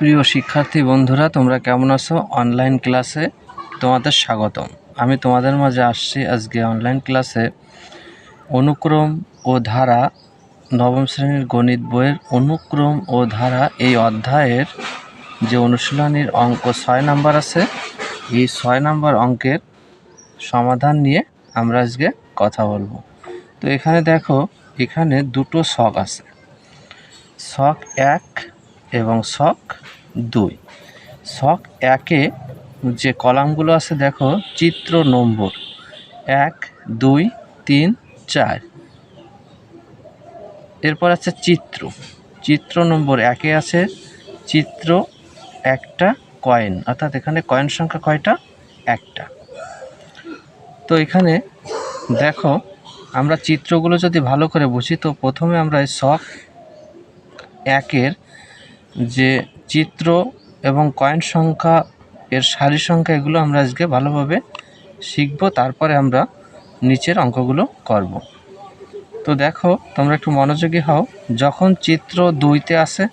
প্রিয় শিক্ষার্থী বন্ধুরা, তোমরা কেমন আছো? অনলাইন ক্লাসে তোমাদের স্বাগতম। আমি তোমাদের মাঝে আসছি আজকে অনলাইন ক্লাসে অনুক্রম ও ধারা, নবম শ্রেণীর গণিত বইয়ের অনুক্রম ও ধারা এই অধ্যায়ের যে অনুশীলনীর অঙ্ক 6 নাম্বার আছে, এই 6 নাম্বার অঙ্কের সমাধান নিয়ে আমরা আজকে কথা বলবো। তো এখানে দেখো, এখানে দুটো ছক আছে, ছক 1 এবং ছক 2। ছক 1-এ যে কলামগুলো আছে দেখো, চিত্র নম্বর 1, 2, 3, 4। এরপর আছে চিত্র নম্বর 1-এ আছে চিত্র একটা কয়েন, অর্থাৎ এখানে কয়েন সংখ্যা কয়টা? একটা। তো এখানে দেখো, আমরা চিত্রগুলো যদি ভালো করে বুঝি, তো প্রথমে আমরা এই ছক 1-এর যে চিত্র এবং কয়েন সংখ্যা, এর সারি সংখ্যা, এগুলো আমরা আজকে ভালোভাবে শিখব, তারপরে আমরা নিচের অঙ্কগুলো করব। তো দেখো, তোমরা একটু মনোযোগী হও। যখন চিত্র 2-তে আসে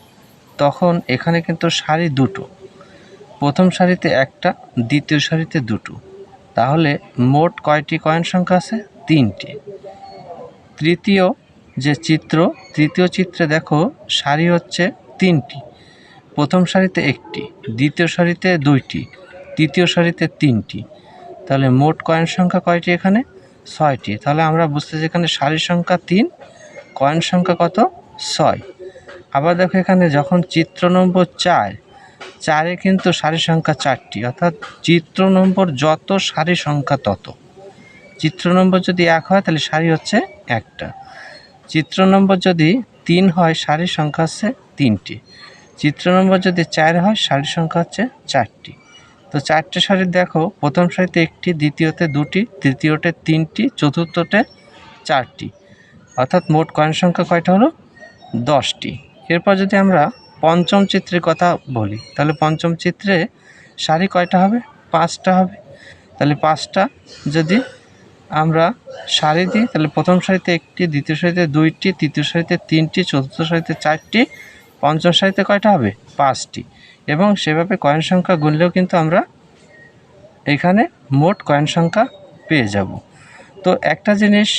তখন এখানে কিন্তু সারি দুটো, প্রথম সারিতে একটা, দ্বিতীয় সারিতে দুটো, তাহলে মোট কয়টি কয়েন সংখ্যা আছে? 3টি। তৃতীয় চিত্রে দেখো সারি হচ্ছে 3টি, প্রথম সারিতে একটি, দ্বিতীয় সারিতে 2টি, তৃতীয় সারিতে 3টি, তাহলে মোট কয়েন সংখ্যা কয়টি? এখানে 6টি। তাহলে আমরা বুঝতেছি এখানে সারি সংখ্যা 3, কয়েন সংখ্যা কত? 6। আবার দেখো, এখানে যখন চিত্র নম্বর 4-এ কিন্তু সারি সংখ্যা 4টি, অর্থাৎ চিত্র নম্বর যত সারি সংখ্যা তত। চিত্র নম্বর যদি 1 হয় তাহলে সারি হচ্ছে একটা, চিত্র নম্বর যদি 3 হয় সারি সংখ্যা হচ্ছে 3টি, চিত্র নম্বর যদি 4 হয় সারি সংখ্যা হচ্ছে 4টি। তো 4টে সারি দেখো, প্রথম সারিতে একটি, দ্বিতীয়তে 2টি, তৃতীয়তে 3টি, চতুর্থতে 4টি, অর্থাৎ মোট কয়েন সংখ্যা কয়টা হলো? 10টি। এরপর যদি আমরা পঞ্চম চিত্রের কথা বলি, তাহলে পঞ্চম চিত্রে সারি কয়টা হবে? 5টা হবে। তাহলে 5টা যদি আমরা সারি দিই, তাহলে প্রথম সারিতে একটি, দ্বিতীয় সারিতে 2টি, তৃতীয় সারিতে 3টি, চতুর্থ সারিতে 4টি, পঞ্চম সারিতে কয়টা হবে? 5টি। এবং সেভাবে কয়েন সংখ্যা গুনলেও কিন্তু আমরা এখানে মোট কয়েন সংখ্যা পেয়ে যাব। তো একটা জিনিস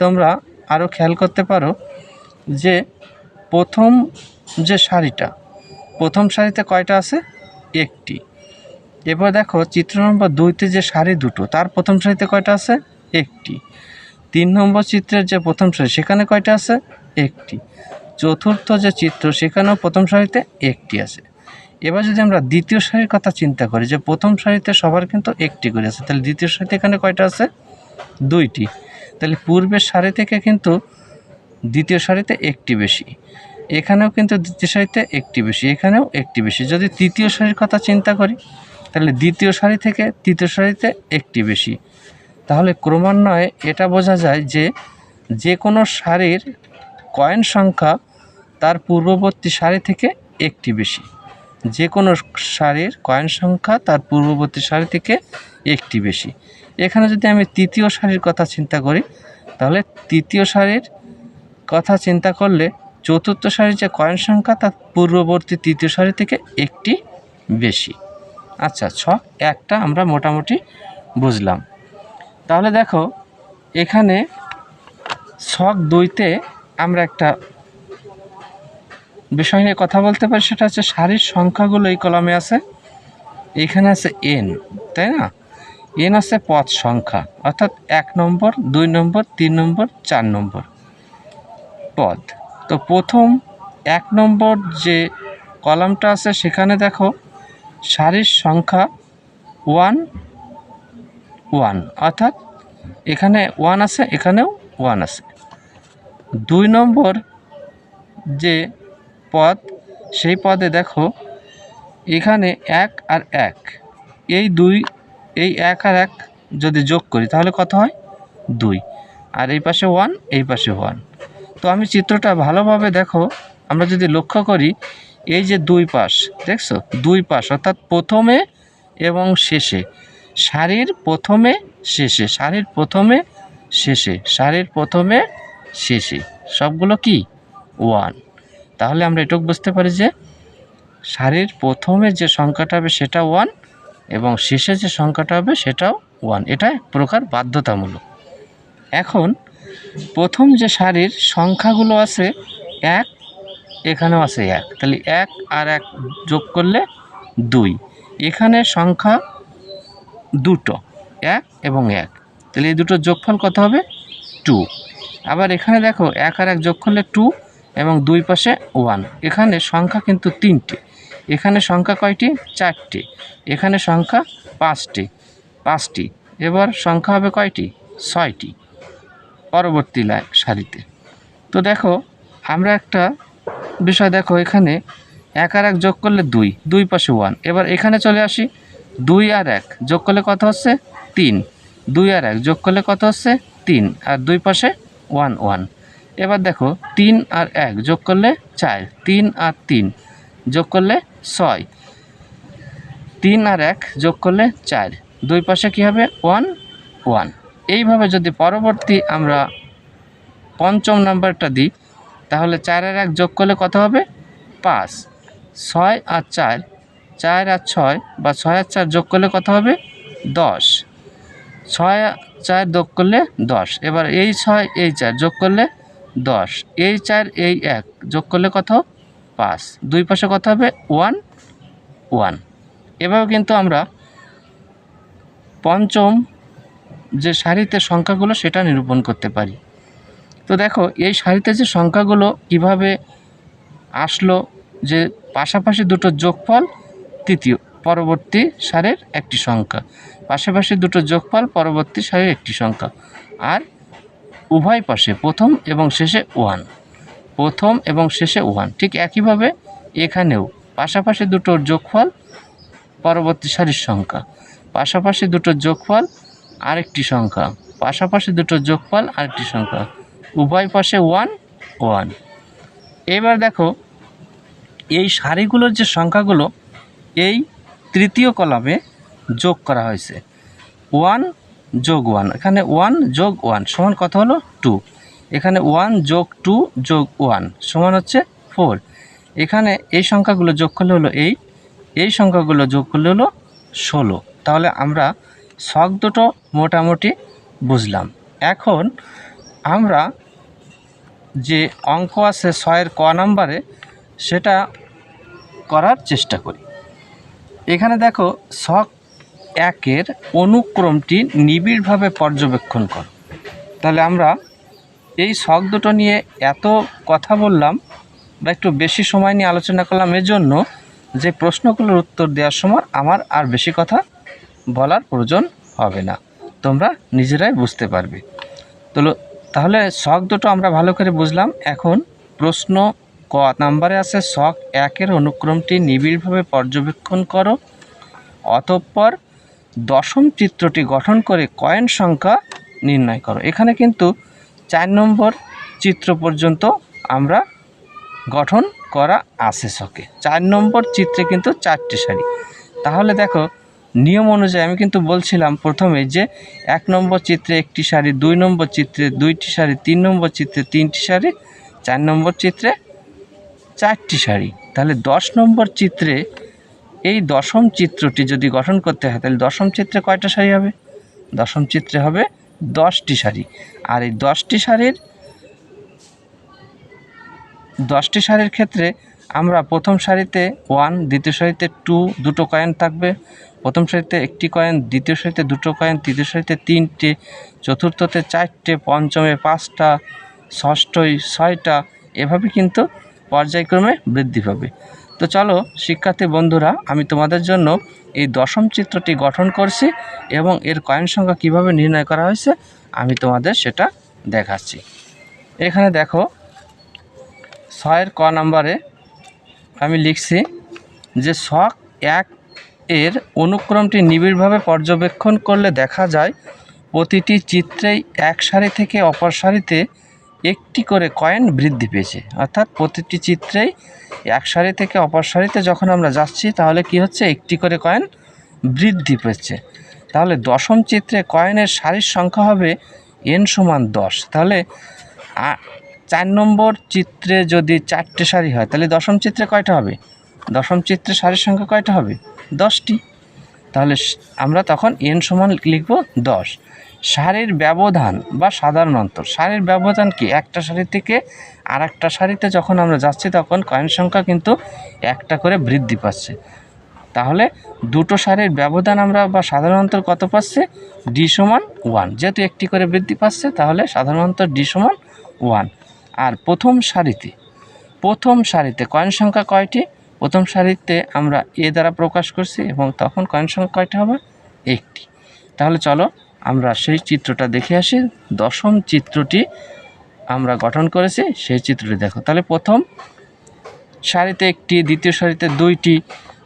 তোমরা আরও খেয়াল করতে পারো যে প্রথম যে সারিটা, প্রথম সারিতে কয়টা আছে? একটি। এবার দেখো, চিত্র নম্বর 2-তে যে সারি দুটো, তার প্রথম সারিতে কয়টা আছে? একটি। 3 নম্বর চিত্রের যে প্রথম সারি, সেখানে কয়টা আছে? একটি। চতুর্থ যে চিত্র, সেখানেও প্রথম সারিতে একটি আছে। এবার যদি আমরা দ্বিতীয় সারির কথা চিন্তা করি, যে প্রথম সারিতে সবার কিন্তু একটি করে আছে, তাহলে দ্বিতীয় সারিতে এখানে কয়টা আছে? 2টি। তাহলে পূর্বের সারি থেকে কিন্তু দ্বিতীয় সারিতে একটি বেশি, এখানেও কিন্তু দ্বিতীয় সারিতে একটি বেশি, এখানেও একটি বেশি। যদি তৃতীয় সারির কথা চিন্তা করি, তাহলে দ্বিতীয় সারি থেকে তৃতীয় সারিতে একটি বেশি। তাহলে ক্রমান্বয়ে এটা বোঝা যায় যে যে কোনো সারির কয়েন সংখ্যা তার পূর্ববর্তী সারি থেকে একটি বেশি, যে কোনো সারির কয়েন সংখ্যা তার পূর্ববর্তী সারি থেকে একটি বেশি। এখানে যদি আমি তৃতীয় সারির কথা চিন্তা করি, তাহলে তৃতীয় সারির কথা চিন্তা করলে চতুর্থ সারির যে কয়েন সংখ্যা তার পূর্ববর্তী তৃতীয় সারি থেকে একটি বেশি। আচ্ছা, ছক 1টা আমরা মোটামুটি বুঝলাম। তাহলে দেখো, এখানে ছক 2-তে আমরা একটা বিষয় নিয়ে কথা বলতে পারি, সেটা হচ্ছে সারির সংখ্যাগুলো এই কলামে আছে। এখানে আছে n, তাই না? n আছে পদ সংখ্যা, অর্থাৎ 1 নম্বর, 2 নম্বর, 3 নম্বর, 4 নম্বর পদ। তো প্রথম 1 নম্বর যে কলামটা আছে, সেখানে দেখো সারির সংখ্যা 1, 1, অর্থাৎ এখানে 1 আছে, এখানেও 1 আছে। 2 নম্বর যে পদ, সেই পদে দেখো এখানে 1 আর 1, এই 1 আর 1 যদি যোগ করি তাহলে কত হয়? 2। আর এই পাশে 1, এই পাশে 1। তো আমি চিত্রটা ভালোভাবে দেখো, আমরা যদি লক্ষ্য করি, এই যে 2 পাশ দেখছো, 2 পাশ অর্থাৎ প্রথমে এবং শেষে, সারির প্রথমে শেষে, সারির প্রথমে শেষে, সারির প্রথমে শেষে সবগুলো কি? 1। তাহলে আমরা এটুকু বুঝতে পারি যে সারির প্রথমে যে সংখ্যাটা হবে সেটা 1 এবং শেষে যে সংখ্যাটা হবে সেটাও 1। এটা এক প্রকার বাধ্যতামূলক। এখন প্রথম যে সারির সংখ্যাগুলো আছে 1, এখানেও আছে 1, তাহলে 1 আর 1 যোগ করলে 2। এখানে সংখ্যা দুটো, 1 এবং 1, তাহলে এই দুটোর যোগফল কত হবে? 2। আবার এখানে দেখো 1 আর 1 যোগ করলে 2 এবং 2 পাশে 1। এখানে সংখ্যা কিন্তু 3টি, এখানে সংখ্যা কয়টি? 4টি, এখানে সংখ্যা 5টি। এবার সংখ্যা হবে কয়টি? 6টি পরবর্তী সারিতে। তো দেখো আমরা একটা বিষয় দেখো, এখানে 1 আর 1 যোগ করলে 2 পাশে 1। এবার এখানে চলে আসি, 2 আর 1 যোগ করলে কত হচ্ছে? 3। 2 আর 1 যোগ করলে কত হচ্ছে? 3, আর 2 পাশে 1। এবার দেখো 3 আর 1 যোগ করলে 4, 3 আর 3 যোগ করলে 6, 3 আর 1 যোগ করলে 4, 2 পাশে কী হবে? 1। এইভাবে যদি পরবর্তী আমরা পঞ্চম নাম্বারটা দিই, তাহলে 4 আর 1 যোগ করলে কত হবে? 5, 6 আর 4, 4 আর 6 বা 6 আর 4 যোগ করলে কত হবে? 10, 6 আর 4 যোগ করলে 10। এবার এই 6 এই 4 যোগ করলে 10, এই 4 এই 1 যোগ করলে কত? 5, 2 পাশে কত হবে? 1। এভাবে কিন্তু আমরা পঞ্চম যে সারিতে সংখ্যাগুলো সেটা নিরূপণ করতে পারি। তো দেখো এই সারিতে যে সংখ্যাগুলো কিভাবে আসলো, যে পাশাপাশি দুটো যোগফল তৃতীয় পরবর্তী সারের একটি সংখ্যা, পাশাপাশি দুটো যোগফল পরবর্তী সারের একটি সংখ্যা, আর উভয় পাশে প্রথম এবং শেষে 1, প্রথম এবং শেষে 1। ঠিক একইভাবে এখানেও পাশাপাশি দুটো যোগফল পরবর্তী সারির সংখ্যা, পাশাপাশি দুটো যোগফল আরেকটি সংখ্যা, পাশাপাশি দুটো যোগফল আরেকটি সংখ্যা, উভয় পাশে 1। এবার দেখো এই সারিগুলোর যে সংখ্যাগুলো এই তৃতীয় কলামে যোগ করা হয়েছে। 1 যোগ 1, এখানে 1 যোগ 1 সমান কত হলো? 2। এখানে 1 যোগ 2 যোগ 1 সমান হচ্ছে 4। এখানে এই সংখ্যাগুলো যোগ করলে হলো 8, এই সংখ্যাগুলো যোগ করলে হলো 16। তাহলে আমরা ছক দুটো মোটামুটি বুঝলাম। এখন আমরা যে অঙ্ক আছে 6-এর ক নাম্বারে সেটা করার চেষ্টা করি। এখানে দেখো ছক 1-এর অনুক্রমটি নিবিড়ভাবে পর্যবেক্ষণ করো। তাহলে আমরা এই ছক দুটো নিয়ে এত কথা বললাম বা একটু বেশি সময় নিয়ে আলোচনা করলাম, এজন্য যে প্রশ্নগুলোর উত্তর দেওয়ার সময় আমার আর বেশি কথা বলার প্রয়োজন হবে না, তোমরা নিজেরাই বুঝতে পারবে। তাহলে ছক দুটো আমরা ভালো করে বুঝলাম। এখন প্রশ্ন ক নাম্বারে আছে ছক 1-এর অনুক্রমটি নিবিড়ভাবে পর্যবেক্ষণ করো, অতঃপর দশম চিত্রটি গঠন করে কয়েন সংখ্যা নির্ণয় করো। এখানে কিন্তু 4 নম্বর চিত্র পর্যন্ত আমরা গঠন করা আছে ছকে। 4 নম্বর চিত্রে কিন্তু 4টি সারি। তাহলে দেখো নিয়ম অনুযায়ী আমি কিন্তু বলছিলাম প্রথমে যে 1 নম্বর চিত্রে 1টি সারি, 2 নম্বর চিত্রে 2টি সারি, 3 নম্বর চিত্রে 3টি সারি, 4 নম্বর চিত্রে 4টি সারি। তাহলে 10 নম্বর চিত্রে এই দশম চিত্রটি যদি গঠন করতে হয় তাহলে দশম চিত্রে কয়টা সারি হবে? দশম চিত্রে হবে 10টি সারি। আর এই 10টি সারির ক্ষেত্রে আমরা প্রথম সারিতে 1, দ্বিতীয় সারিতে 2 দুটো কয়েন থাকবে, প্রথম সারিতে 1টি কয়েন, দ্বিতীয় সারিতে 2টো কয়েন, তৃতীয় সারিতে 3টে, চতুর্থতে 4টে, পঞ্চমে 5টা, ষষ্ঠই 6টা, এভাবে কিন্তু পর্যায়ক্রমে বৃদ্ধি পাবে। তো চলো শিক্ষার্থী বন্ধুরা, আমি তোমাদের জন্য এই দশম চিত্রটি গঠন করছি এবং এর কয়েন সংখ্যা কীভাবে নির্ণয় করা হয়েছে আমি তোমাদের সেটা দেখাচ্ছি। এখানে দেখো 6-এর ক নাম্বারে আমি লিখছি যে ছক 1-এর অনুক্রমটি নিবিড়ভাবে পর্যবেক্ষণ করলে দেখা যায় প্রতিটি চিত্রেই এক সারি থেকে অপর সারিতে একটি করে কয়েন বৃদ্ধি পেয়েছে। অর্থাৎ প্রতিটি চিত্রেই এক সারি থেকে অপর সারিতে যখন আমরা যাচ্ছি তাহলে কি হচ্ছে? একটি করে কয়েন বৃদ্ধি পেয়েছে। তাহলে দশম চিত্রে কয়েনের সারির সংখ্যা হবে n সমান 10। তাহলে 4 নম্বর চিত্রে যদি 4টে সারি হয় তাহলে দশম চিত্রে কয়টা হবে? দশম চিত্রে সারির সংখ্যা কয়টা হবে? 10টি। তাহলে আমরা তখন n সমান লিখব 10। সারির ব্যবধান বা সাধারণ অন্তর, সারির ব্যবধান কি? একটা সারি থেকে আর একটা সারিতে যখন আমরা যাচ্ছি তখন কয়েন সংখ্যা কিন্তু একটা করে বৃদ্ধি পাচ্ছে। তাহলে দুটো সারির ব্যবধান আমরা বা সাধারণ অন্তর কত পাচ্ছে? d সমান 1। যেহেতু একটি করে বৃদ্ধি পাচ্ছে তাহলে সাধারণ অন্তর d সমান 1। আর প্রথম সারিতে কয়েন সংখ্যা কয়টি? প্রথম সারিতে আমরা এ দ্বারা প্রকাশ করছি এবং তখন কয়েন সংখ্যা কয়টা হবে? একটি। তাহলে চলো আমরা সেই চিত্রটা দেখে আসি। দশম চিত্রটি আমরা গঠন করেছি, সেই চিত্রটি দেখো। তাহলে প্রথম সারিতে একটি, দ্বিতীয় সারিতে 2টি।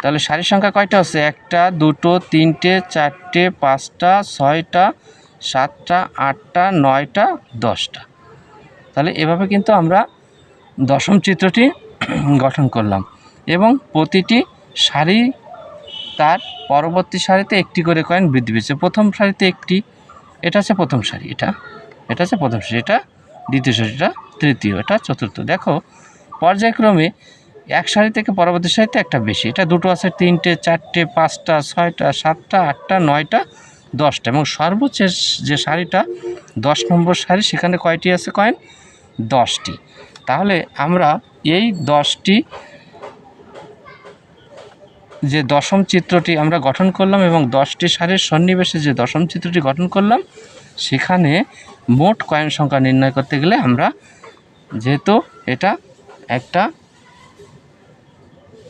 তাহলে সারির সংখ্যা কয়টা হচ্ছে? 1টা, 2টো, 3টে, 4টে, 5টা, 6টা, 7টা, 8টা, 9টা, 10টা। তাহলে এভাবে কিন্তু আমরা দশম চিত্রটি গঠন করলাম এবং প্রতিটি সারি তার পরবর্তী সারিতে একটি করে কয়েন বৃদ্ধি পেয়েছে। প্রথম সারিতে একটি, এটা হচ্ছে প্রথম সারি, এটা হচ্ছে প্রথম সারি, এটা দ্বিতীয় সারি, এটা তৃতীয়, এটা চতুর্থ। দেখো পর্যায়ক্রমে এক সারি থেকে পরবর্তী সারিতে একটা বেশি, এটা 2টো আছে, 3টে, 4টে, 5টা, 6টা, 7টা, 8টা, 9টা, 10টা এবং সর্বশেষ যে সারিটা 10 নম্বর সারি, সেখানে কয়টি আছে কয়েন? 10টি। তাহলে আমরা এই 10টি যে দশম চিত্রটি আমরা গঠন করলাম এবং 10টি সারির সন্নিবেশে যে দশম চিত্রটি গঠন করলাম, সেখানে মোট কয়েন সংখ্যা নির্ণয় করতে গেলে আমরা, যেহেতু এটা একটা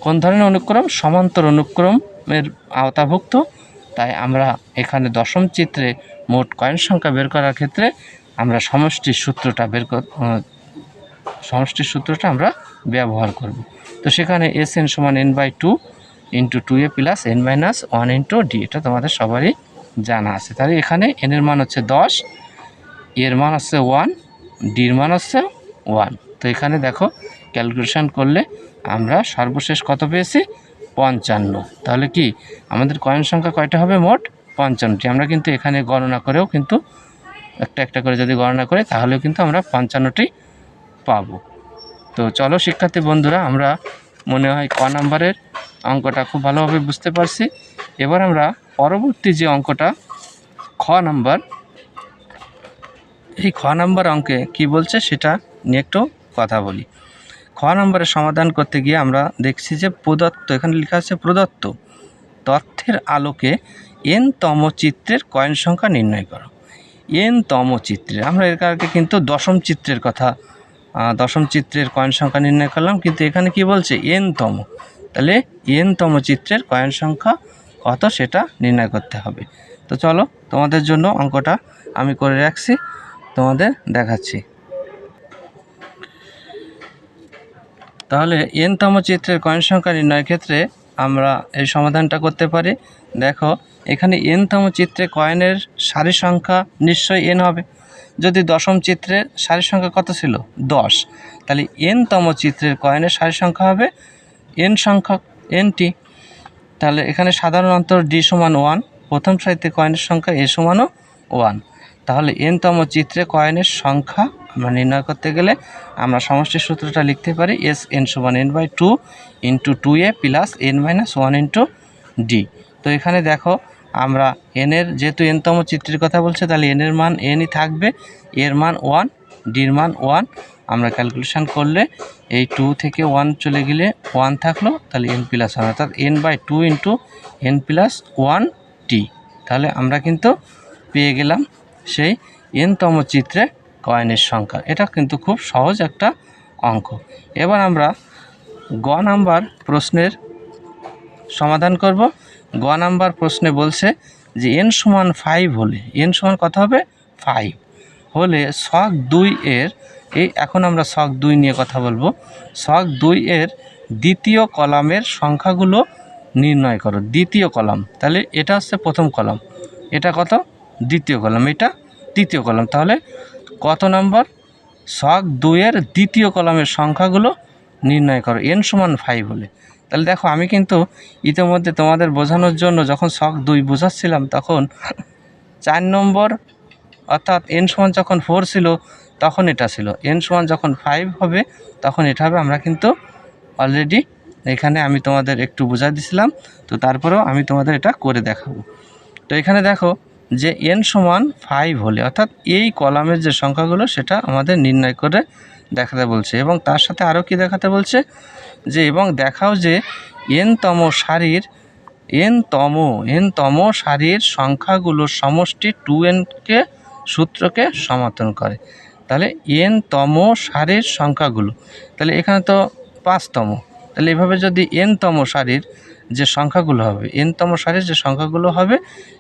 কোন ধরনের অনুক্রম? সমান্তর অনুক্রমের আওতাভুক্ত, তাই আমরা এখানে দশম চিত্রে মোট কয়েন সংখ্যা বের করার ক্ষেত্রে আমরা সমষ্টির সূত্রটা আমরা ব্যবহার করব। তো সেখানে Sn সমান n/2 × 2a plus n-1 × d, এটা তোমাদের সবারই জানা আছে। তাহলে এখানে n এর মান হচ্ছে 10, এর মান হচ্ছে 1, ডির মান হচ্ছে 1। তো এখানে দেখো ক্যালকুলেশন করলে আমরা সর্বশেষ কত পেয়েছি? 55। তাহলে কি আমাদের কয়েন সংখ্যা কয়টা হবে? মোট 55টি। আমরা কিন্তু এখানে গণনা করেও কিন্তু একটা করে যদি গণনা করি তাহলেও কিন্তু আমরা 55টি পাবো। তো চলো শিক্ষার্থী বন্ধুরা, আমরা মনে হয় ক নাম্বারের অঙ্কটা খুব ভালোভাবে বুঝতে পারছি। এবার আমরা পরবর্তী যে অঙ্কটা খ নাম্বার, এই খ নাম্বার অঙ্কে কি বলছে সেটা নিয়ে একটু কথা বলি। খ নাম্বারের সমাধান করতে গিয়ে আমরা দেখছি যে প্রদত্ত, এখানে লেখা আছে প্রদত্ত তথ্যের আলোকে n-তম চিত্রের কয়েন সংখ্যা নির্ণয় করো। n-তম চিত্রে আমরা এর আগে কিন্তু দশম চিত্রের কয়েন সংখ্যা নির্ণয় করলাম, কিন্তু এখানে কি বলছে? n-তম। তাহলে n-তম চিত্রের কয়েন সংখ্যা কত সেটা নির্ণয় করতে হবে। তো চলো তোমাদের জন্য অঙ্কটা আমি করে রাখছি, তোমাদের দেখাচ্ছি। তাহলে n-তম চিত্রের কয়েন সংখ্যা নির্ণয়ের ক্ষেত্রে আমরা এই সমাধানটা করতে পারি। দেখো এখানে n-তম চিত্রে কয়েনের সারি সংখ্যা নিশ্চয়ই n হবে। যদি দশম চিত্রের সারি সংখ্যা কত ছিল? 10। তাহলে n-তম চিত্রের কয়েনের সারি সংখ্যা হবে n সংখ্যক, nটি। তাহলে এখানে সাধারণ অন্তর d সমান 1, প্রথম সারিতে কয়েনের সংখ্যা a সমানও 1। তাহলে n-তম চিত্রে কয়েনের সংখ্যা আমরা নির্ণয় করতে গেলে আমরা সমষ্টির সূত্রটা লিখতে পারি Sn সমান n/2 × 2a plus n-1 × d। তো এখানে দেখো আমরা n-এর, যেহেতু n-তম চিত্রের কথা বলছে তাহলে n-এর মান nই থাকবে, এর মান 1, ডির মান 1। আমরা ক্যালকুলেশন করলে এই 2 থেকে 1 চলে গেলে 1 থাকলো, তাহলে n+1 অর্থাৎ n/2 × n+1t। তাহলে আমরা কিন্তু পেয়ে গেলাম সেই n-তম চিত্রে কয়েনের সংখ্যা। এটা কিন্তু খুব সহজ একটা অঙ্ক। এবার আমরা গ নাম্বার প্রশ্নের সমাধান করব। গ নাম্বার প্রশ্নে বলছে যে n সমান 5 হলে, n সমান কত হবে? 5 হলে ছক 2 এর, এখন আমরা ছক 2 নিয়ে কথা বলবো। ছক 2 এর দ্বিতীয় কলামের সংখ্যাগুলো নির্ণয় করো। দ্বিতীয় কলাম, তাহলে এটা হচ্ছে প্রথম কলাম, এটা কত? দ্বিতীয় কলাম, এটা তৃতীয় কলাম। তাহলে কত নাম্বার? ছক 2 এর দ্বিতীয় কলামের সংখ্যাগুলো নির্ণয় করো n সমান 5 হলে। তাহলে দেখো আমি কিন্তু ইতিমধ্যে তোমাদের বোঝানোর জন্য যখন ছক 2 বোঝাচ্ছিলাম তখন 4 নম্বর অর্থাৎ n সমান যখন 4 ছিল তখন এটা ছিল, n সমান যখন 5 হবে তখন এটা হবে। আমরা কিন্তু অলরেডি এখানে আমি তোমাদের একটু বুঝাই দিছিলাম, তো তারপরেও আমি তোমাদের এটা করে দেখাবো। তো এখানে দেখো যে n সমান 5 হলে অর্থাৎ এই কলামের যে সংখ্যাগুলো সেটা আমাদের নির্ণয় করে দেখাতে বলছে, এবং তার সাথে আরও কি দেখাতে বলছে যে এবং দেখাও যে n-তম সারির সংখ্যাগুলোর সমষ্টি 2n কে সূত্রকে সমর্থন করে। তাহলে n-তম সারির সংখ্যাগুলো, তাহলে এখানে তো 5তম, তাহলে এভাবে যদি n-তম সারির যে সংখ্যাগুলো হবে n-তম সারির যে সংখ্যাগুলো হবে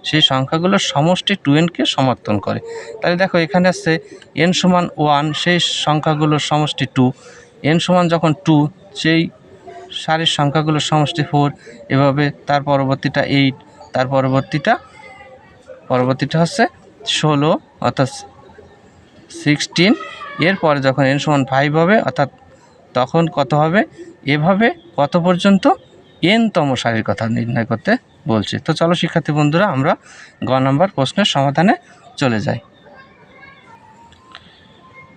সেই সংখ্যাগুলোর সমষ্টি 2n কে সমর্থন করে। তাহলে দেখো এখানে আছে n সমান 1, সেই সংখ্যাগুলোর সমষ্টি 2, n সমান যখন 2 সেই সারির সংখ্যাগুলোর সমষ্টি 4, এভাবে তার পরবর্তীটা 8, তার পরবর্তীটা হচ্ছে 16 অর্থাৎ 16, এরপরে যখন n সমান 5 হবে অর্থাৎ তখন কত হবে, এভাবে কত পর্যন্ত n-তম সারির কথা নির্ণয় করতে বলছে। তো চলো শিক্ষার্থী বন্ধুরা আমরা গ নম্বর প্রশ্নের সমাধানে চলে যাই।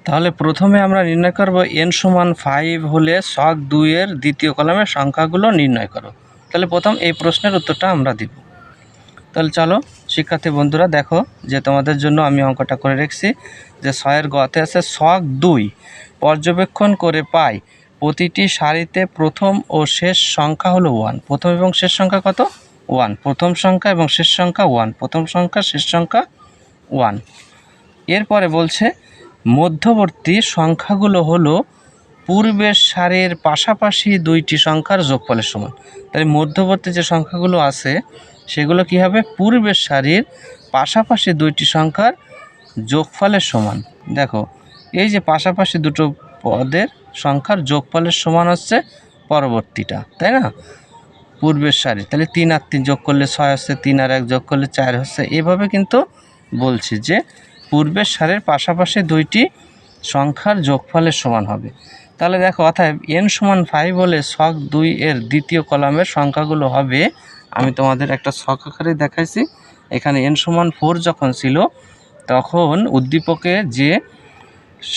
তাহলে প্রথমে আমরা নির্ণয় করব n সমান 5 হলে ছক 2 এর দ্বিতীয় কলামের সংখ্যাগুলো নির্ণয় করো। তাহলে প্রথম এই প্রশ্নের উত্তরটা আমরা দিব। তাহলে চলো শিক্ষার্থী বন্ধুরা দেখো যে তোমাদের জন্য আমি অঙ্কটা করে রেখেছি যে 6-এর গতে আছে ছক 2 পর্যবেক্ষণ করে পাই প্রতিটি সারিতে প্রথম ও শেষ সংখ্যা হলো 1। প্রথম এবং শেষ সংখ্যা কত? 1। প্রথম সংখ্যা এবং শেষ সংখ্যা 1, প্রথম সংখ্যা শেষ সংখ্যা 1। এরপরে বলছে মধ্যবর্তী সংখ্যাগুলো হলো পূর্বের সারির পাশাপাশি দুইটি সংখ্যার যোগফলের সমান। তাহলে মধ্যবর্তী যে সংখ্যাগুলো আছে সেগুলো কি হবে? পূর্বের সারির পাশাপাশি দুইটি সংখ্যার যোগফলের সমান। দেখো এই যে পাশাপাশি দুটো পদের সংখ্যার যোগফলের সমান হচ্ছে পরবর্তীটা, তাই না? পূর্বের সারি, তাহলে 3 আর 3 যোগ করলে 6 হচ্ছে, 3 আর 1 যোগ করলে 4 হচ্ছে। এভাবে কিন্তু বলছি যে পূর্বের সারির পাশাপাশি দুইটি সংখ্যার যোগফলের সমান হবে। তাহলে দেখো অতএব n সমান 5 হলে ছক 2 এর দ্বিতীয় কলামের সংখ্যাগুলো হবে, আমি তোমাদের একটা ছক আকারে দেখাইছি। এখানে n সমান 4 যখন ছিল তখন উদ্দীপকে যে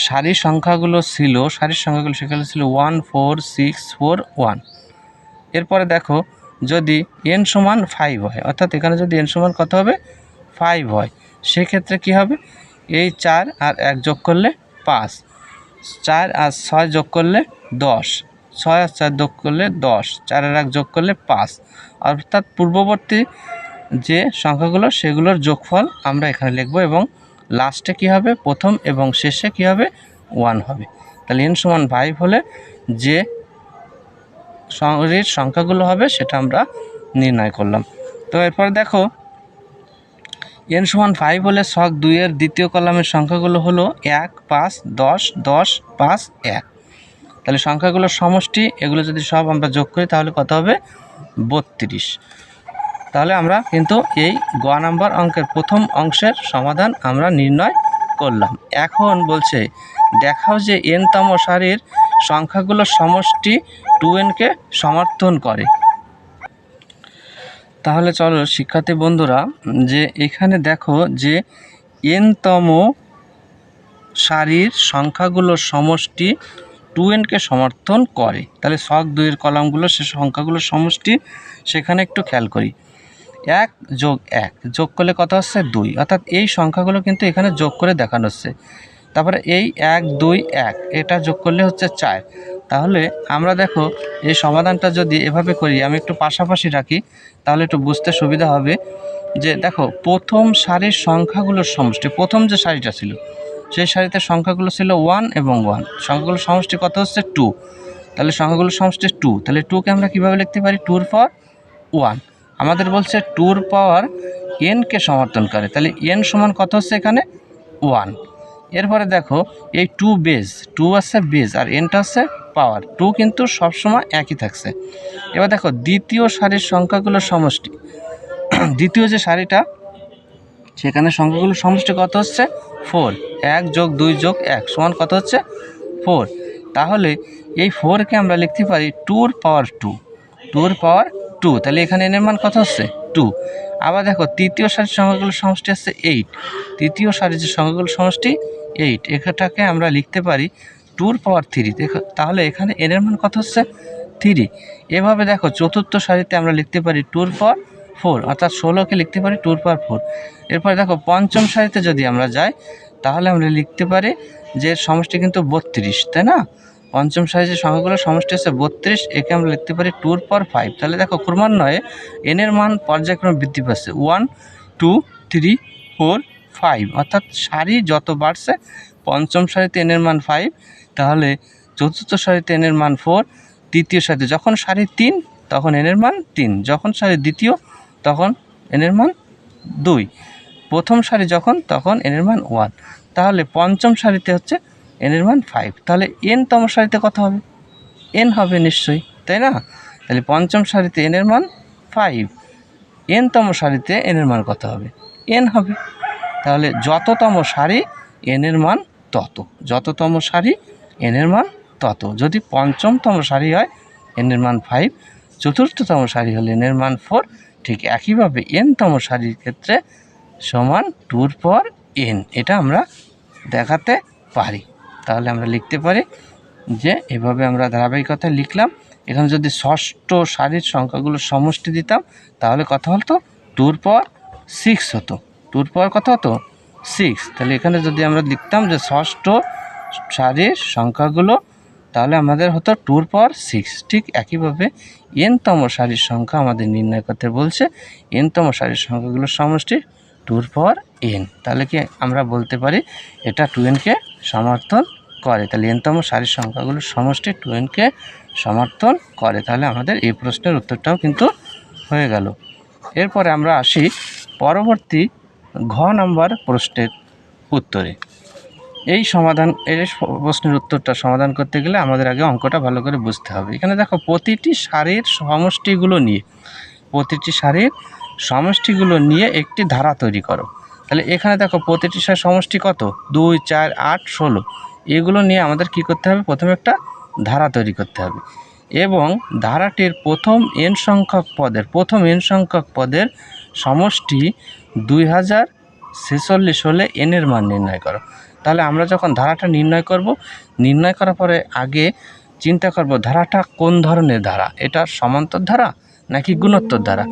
সারির সংখ্যাগুলো ছিল সেখানে ছিল 1 4 6 4 1। এরপরে দেখো যদি n সমান 5 হয় অর্থাৎ এখানে যদি n সমান কত হবে? 5 হয়, সেক্ষেত্রে কি হবে? এই 4 আর 1 যোগ করলে 5, 4 আর 6 যোগ করলে 10, 6 আর 4 যোগ করলে 10, 4 আর 1 যোগ করলে 5, অর্থাৎ পূর্ববর্তী যে সংখ্যাগুলো সেগুলোর যোগফল আমরা এখানে লিখব এবং লাস্টে কি হবে? প্রথম এবং শেষে কি হবে? 1 হবে। তাহলে n সমান 5 হলে যে সারির সংখ্যাগুলো হবে সেটা আমরা নির্ণয় করলাম। তো এরপর দেখো n সমান 5 হলে ছক 2 এর দ্বিতীয় কলামের সংখ্যাগুলো হলো 1 5 10 10 5 1। তাহলে সংখ্যাগুলোর সমষ্টি এগুলো যদি সব আমরা যোগ করি তাহলে কত হবে? 32। তাহলে আমরা কিন্তু এই গ নাম্বার অঙ্কের প্রথম অংশের সমাধান আমরা নির্ণয় করলাম। এখন বলছে দেখাও যে n-তম সারির সংখ্যাগুলোর সমষ্টি 2n কে সমর্থন করে। তাহলে চলো শিক্ষার্থী বন্ধুরা যে এখানে দেখো যে n-তম সারির সংখ্যাগুলোর সমষ্টি 2n কে সমর্থন করে। তাহলে ছক 2 এর কলামগুলো সে সংখ্যাগুলোর সমষ্টি সেখানে একটু খেয়াল করি। 1 যোগ 1 যোগ করলে কত হচ্ছে? 2, অর্থাৎ এই সংখ্যাগুলো কিন্তু এখানে যোগ করে দেখানো হচ্ছে। তারপরে এই 1 2 1 এটা যোগ করলে হচ্ছে 4। তাহলে আমরা দেখো এই সমাধানটা যদি এভাবে করি, আমি একটু পাশাপাশি রাখি তাহলে একটু বুঝতে সুবিধা হবে। যে দেখো প্রথম সারির সংখ্যাগুলোর সমষ্টি, প্রথম যে সারিটা ছিল সেই সারিতে সংখ্যাগুলো ছিল 1 এবং 1, সংখ্যাগুলোর সমষ্টি কত হচ্ছে? 2। তাহলে সংখ্যাগুলোর সমষ্টি 2, তাহলে 2কে আমরা কীভাবে লিখতে পারি? 2 এর পাওয়ার 1। আমাদের বলছে 2 এর পাওয়ার n কে সমর্থন করে, তাহলে n সমান কত হচ্ছে এখানে? 1। এরপরে দেখো এই 2 বেজ, 2 আছে বেজ আর nটা হচ্ছে পাওয়ার, 2 কিন্তু সবসময় একই থাকছে। এবার দেখো দ্বিতীয় সারির সংখ্যাগুলোর সমষ্টি, দ্বিতীয় যে সারিটা সেখানে সংখ্যাগুলোর সমষ্টি কত হচ্ছে? 4। 1 যোগ 2 যোগ 1 সমান কত হচ্ছে? 4। তাহলে এই 4কে আমরা লিখতে পারি 2 এর পাওয়ার 2, 2 এর পাওয়ার 2। তাহলে এখানে n এর মান কত হচ্ছে? 2। আবার দেখো তৃতীয় সারির সংখ্যাগুলোর সমষ্টি হচ্ছে 8, তৃতীয় সারির যে সংখ্যাগুলোর সমষ্টি 8, এটাকে আমরা লিখতে পারি 2 এর পাওয়ার 3। দেখো তাহলে এখানে n এর মান কত হচ্ছে 3। এভাবে দেখো চতুর্থ সারিতে আমরা লিখতে পারি 2 এর পাওয়ার 4, অর্থাৎ 16কে লিখতে পারি 2 এর পাওয়ার 4। এরপরে দেখো পঞ্চম সারিতে যদি আমরা যাই তাহলে আমরা লিখতে পারি যে সমষ্টি কিন্তু 32, তাই না? পঞ্চম সারির যে সংখ্যাগুলোর সমষ্টি হচ্ছে 32, একে আমরা লিখতে পারি 2 এর পাওয়ার 5। তাহলে দেখো ক্রমান্বয়ে n এর মান পর্যায়ক্রমে বৃদ্ধি পাচ্ছে 1 2 3 4 5, অর্থাৎ সারি যত বাড়ছে পঞ্চম সারিতে n এর মান 5, তাহলে চতুর্থ সারিতে n এর মান 4, তৃতীয় সারিতে যখন সারি 3 তখন n এর মান 3, যখন সারি দ্বিতীয় তখন n এর মান 2, প্রথম সারি যখন তখন n এর মান 1। তাহলে পঞ্চম সারিতে হচ্ছে n এর মান 5। তাহলে n তম সারিতে কত হবে? n হবে নিশ্চয়ই, তাই না? তাহলে পঞ্চম সারিতে n এর মান 5, n তম সারিতে n এর মান কত হবে? n হবে। তাহলে যততম সারি n এর মান তত, যততম সারি n এর মান তত। যদি পঞ্চমতম সারি হয় n এর মান 5, চতুর্থতম সারি হলে n এর মান 4, ঠিক একইভাবে n তম সারির ক্ষেত্রে সমান 2 এর পাওয়ার n, এটা আমরা দেখাতে পারি। তাহলে আমরা লিখতে পারি যে এভাবে আমরা ধারাবাহিকতা লিখলাম। এখানে যদি ষষ্ঠ সারির সংখ্যাগুলোর সমষ্টি দিতাম তাহলে কত হতো? 2 এর পাওয়ার 6 হতো। 2 এর পাওয়ার কত হতো? 6। তাহলে এখানে যদি আমরা লিখতাম যে ষষ্ঠ সারির সংখ্যাগুলো, তাহলে আমাদের হতো 2 এর পাওয়ার 6। ঠিক একইভাবে n তম সারির সংখ্যা আমাদের নির্ণয় করতে বলছে, n তম সারির সংখ্যাগুলোর সমষ্টি 2 এর পাওয়ার n। তাহলে কি আমরা বলতে পারি এটা 2n কে সমর্থন করে? তাহলে n তম সারির সংখ্যাগুলোর সমষ্টি 2n কে সমর্থন করে। তাহলে আমাদের এই প্রশ্নের উত্তরটাও কিন্তু হয়ে গেল। এরপরে আমরা আসি পরবর্তী ঘ নাম্বার প্রশ্নের উত্তরে। এই প্রশ্নের উত্তরটা সমাধান করতে গেলে আমাদের আগে অঙ্কটা ভালো করে বুঝতে হবে। এখানে দেখো প্রতিটি সারির সমষ্টিগুলো নিয়ে একটি ধারা তৈরি করো। তাহলে এখানে দেখো প্রতিটি সারির সমষ্টি কত? 2 4 8 16। এগুলো নিয়ে আমাদের কি করতে হবে? প্রথমে একটা ধারা তৈরি করতে হবে এবং ধারাটির প্রথম n সংখ্যক পদের সমষ্টি 2046 হলে n এর মান নির্ণয় করো। তাহলে আমরা যখন ধারাটা নির্ণয় করার পরে আগে চিন্তা করব ধারাটা কোন ধরনের ধারা, এটা সমান্তর ধারা নাকি গুণোত্তর ধারা।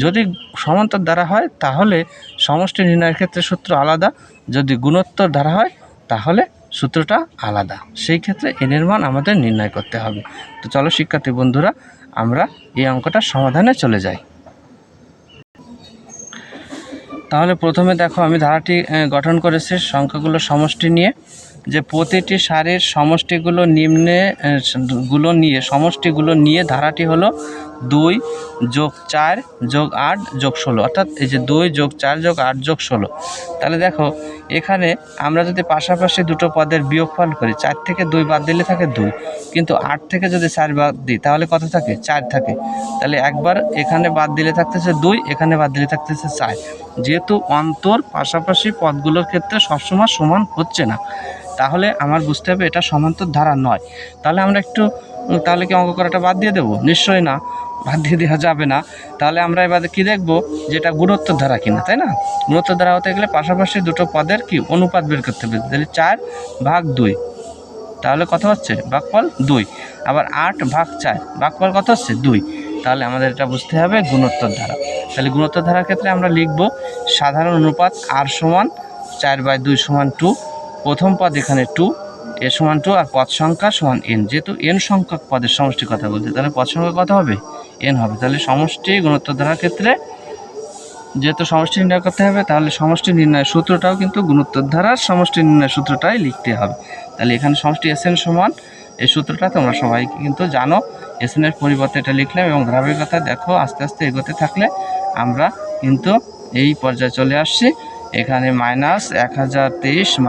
যদি সমান্তর ধারা হয় তাহলে সমষ্টি নির্ণয়ের ক্ষেত্রে সূত্র আলাদা, যদি গুণোত্তর ধারা হয় তাহলে সূত্রটা আলাদা। সেই ক্ষেত্রে n এর মান আমাদের নির্ণয় করতে হবে। তো চলো শিক্ষার্থী বন্ধুরা, আমরা এই অঙ্কটার সমাধানে চলে যাই। তাহলে প্রথমে দেখো আমি ধারাটি গঠন করেছি সংখ্যাগুলোর সমষ্টি নিয়ে, যে প্রতিটি সারির সমষ্টিগুলো নিয়ে ধারাটি হলো 2 + 4 + 8 + 16, অর্থাৎ এই যে 2 + 4 + 8 + 16। তাহলে দেখো এখানে আমরা যদি পাশাপাশি দুটো পদের বিয়োগফল করি, 4 থেকে 2 বাদ দিলে থাকে 2, কিন্তু 8 থেকে যদি 4 বাদ দিই তাহলে কত থাকে? 4 থাকে। তাহলে একবার এখানে বাদ দিলে থাকতেছে 2, এখানে বাদ দিলে থাকতেছে 4। যেহেতু অন্তর পাশাপাশি পদগুলোর ক্ষেত্রে সবসময় সমান হচ্ছে না, তাহলে আমার বুঝতে হবে এটা সমান্তর ধারা নয়। তাহলে আমরা তাহলে কি অঙ্ক করাটা বাদ দিয়ে দেবো? নিশ্চয়ই না, বাদ দিয়ে দেওয়া যাবে না। তাহলে আমরা এবারে কি দেখব, যেটা গুণোত্তর ধারা কিনা, তাই না? গুণোত্তর ধারা হতে গেলে পাশাপাশি দুটো পদের কি অনুপাত বের করতে হবে। তাহলে 4/2, তাহলে কত হচ্ছে? ভাগফল 2। আবার 8/4, ভাগফল কত হচ্ছে? 2। তাহলে আমাদের এটা বুঝতে হবে গুণোত্তর ধারা। তাহলে গুণোত্তর ধারার ক্ষেত্রে আমরা লিখব সাধারণ অনুপাত r = 4/2 = 2। প্রথম পদ এখানে 2, a = 2, আর পদ সংখ্যা সমান n। যেহেতু n সংখ্যক পদের সমষ্টির কথা বলছে, তাহলে পদ সংখ্যা কত হবে? n হবে। তাহলে সমষ্টি গুণোত্তর ধারার ক্ষেত্রে যেহেতু সমষ্টি নির্ণয় করতে হবে, তাহলে সমষ্টি নির্ণয়ের সূত্রটাও কিন্তু গুণোত্তর ধারার সমষ্টি নির্ণয়ের সূত্রটাই লিখতে হবে। তাহলে এখানে সমষ্টি SN সমান, এই সূত্রটা তোমরা সবাই কিন্তু জানো। SN এর পরিবর্তে এটা লিখলাম এবং ধারাবাহিকতা দেখো আস্তে আস্তে এগোতে থাকলে আমরা কিন্তু এই পর্যায়ে চলে আসছি। এখানে -1023 -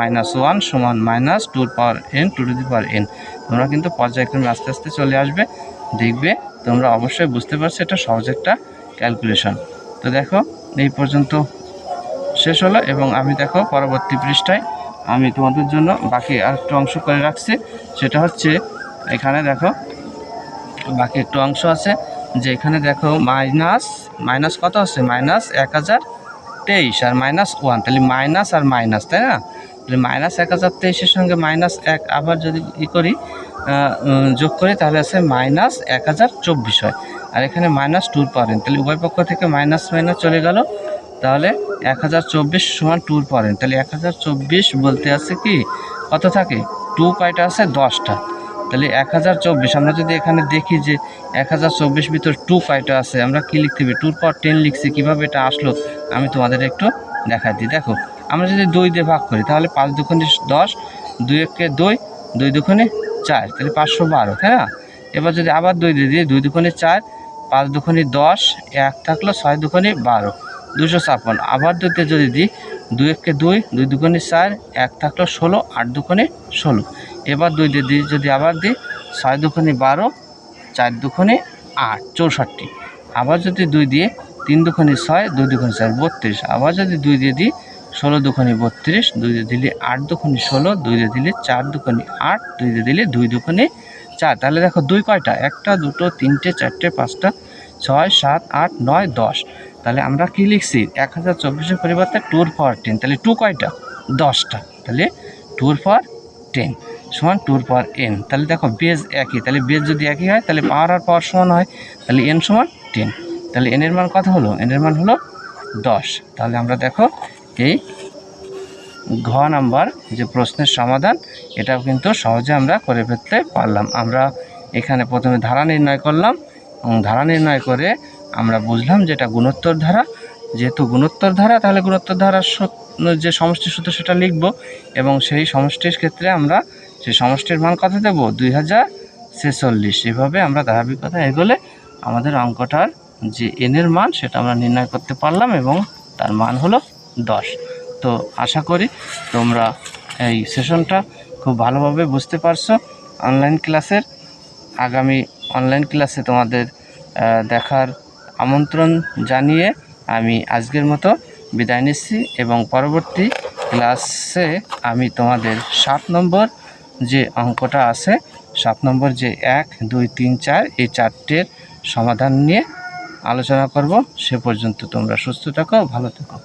1 = -2n তোমরা কিন্তু পর্যায়ক্রমে আস্তে আস্তে চলে আসবে, দেখবে তোমরা অবশ্যই বুঝতে পারছো এটা সহজ একটা ক্যালকুলেশন। তো দেখো এই পর্যন্ত শেষ হলো এবং আমি দেখো পরবর্তী পৃষ্ঠায় আমি তোমাদের জন্য বাকি আরেকটু অংশ করে রাখছি। সেটা হচ্ছে এখানে দেখো বাকি একটু অংশ আছে, যে এখানে দেখো মাইনাস কত আছে? -1023 আর -1, তাহলে মাইনাস আর মাইনাস, তাই না? তাহলে -1023-এর সঙ্গে -1 আবার যদি করি যোগ করি তাহলে আছে -1024 হয়। আর এখানে -2 পারেন, তাহলে উভয় পক্ষ থেকে মাইনাস মাইনাস চলে গেল। তাহলে 1024 = 2 পারেন। তাহলে 1024 বলতে আছে কি কত থাকে 2 কয়টা আছে 10টা। তাহলে 1024 আমরা যদি এখানে দেখি যে 1024 ভিতর 2 কয়টা আছে, আমরা কি লিখতে হবে 2 পর 10 লিখছি। কীভাবে এটা আসলো আমি তোমাদের একটু দেখাই দিই। দেখো আমরা যদি 2 দিয়ে ভাগ করি তাহলে 5 দুগুণে 10, 2 একে 2, 2 দুগুণে 4, তাহলে 512, তাই না? এবার যদি আবার 2 দিয়ে দিই 2 দুগুণে 4, 5 দুগুণে 10, 1 থাকলো 6 দুগুণে 12, 256। আবার 2 তে যদি দিই 2 একে 2, 2 দুগুণে 4, 1 থাকলো 16, 8 দুগুণে 16। এবার 2 দিয়ে দিই যদি আবার দিই 6 দুগুণে 12, 4 দুগুণে 8, 64। আবার যদি 2 দিয়ে 3 দুগুণে 6, 2 দুগুণে 4, 32। আবার যদি 2 দিয়ে দিই 16 দুগুণে 32, 2 দিয়ে দিলে 8 দুগুণে 16, 2 দিয়ে দিলে 4 দুগুণে 8, 2 দিয়ে দিলে 2 দুগুণে 4। তাহলে দেখো 2 কয়টা 1টা 2টো 3টে 4টে 5টা 6 7 8 9 10। তাহলে আমরা কি লিখছি 1024-এর পরিবর্তে 2 এর পাওয়ার 10। তাহলে 2 কয়টা 10টা। তাহলে 2 এর পাওয়ার 10 সমান 2 এর পাওয়ার n। তাহলে দেখো বেজ একই, তাহলে বেজ যদি একই হয় তাহলে পাওয়ার আর পাওয়ার সমান হয়, তাহলে n সমান 10। তাহলে n এর মান কত হলো, n এর মান হলো 10। তাহলে আমরা দেখো এই ঘ নাম্বার যে প্রশ্নের সমাধান এটাও কিন্তু সহজে আমরা করে ফেলতে পারলাম। আমরা এখানে প্রথমে ধারা নির্ণয় করলাম এবং ধারা নির্ণয় করে আমরা বুঝলাম যে এটা গুণোত্তর ধারা। যেহেতু গুণোত্তর ধারা তাহলে গুণোত্তর ধারার যে সমষ্টি সূত্র সেটা লিখব এবং সেই সমষ্টির ক্ষেত্রে আমরা সেই সমষ্টির মান কত দেব 2046। এভাবে আমরা ধারাবাহিকতা এগোলে আমাদের অঙ্কটার যে n এর মান সেটা আমরা নির্ণয় করতে পারলাম এবং তার মান হলো 10। তো আশা করি তোমরা এই সেশনটা খুব ভালোভাবে বুঝতে পারছো। অনলাইন ক্লাসের আগামী অনলাইন ক্লাসে তোমাদের দেখার আমন্ত্রণ জানিয়ে আমি আজকের মতো বিদায় নিচ্ছি এবং পরবর্তী ক্লাসে আমি তোমাদের 7 নম্বর যে অঙ্কটা আছে 7 নম্বর যে 1 2 3 4 এই 4টের সমাধান নিয়ে আলোচনা করব। সে পর্যন্ত তোমরা সুস্থ থাকো, ভালো থাকো।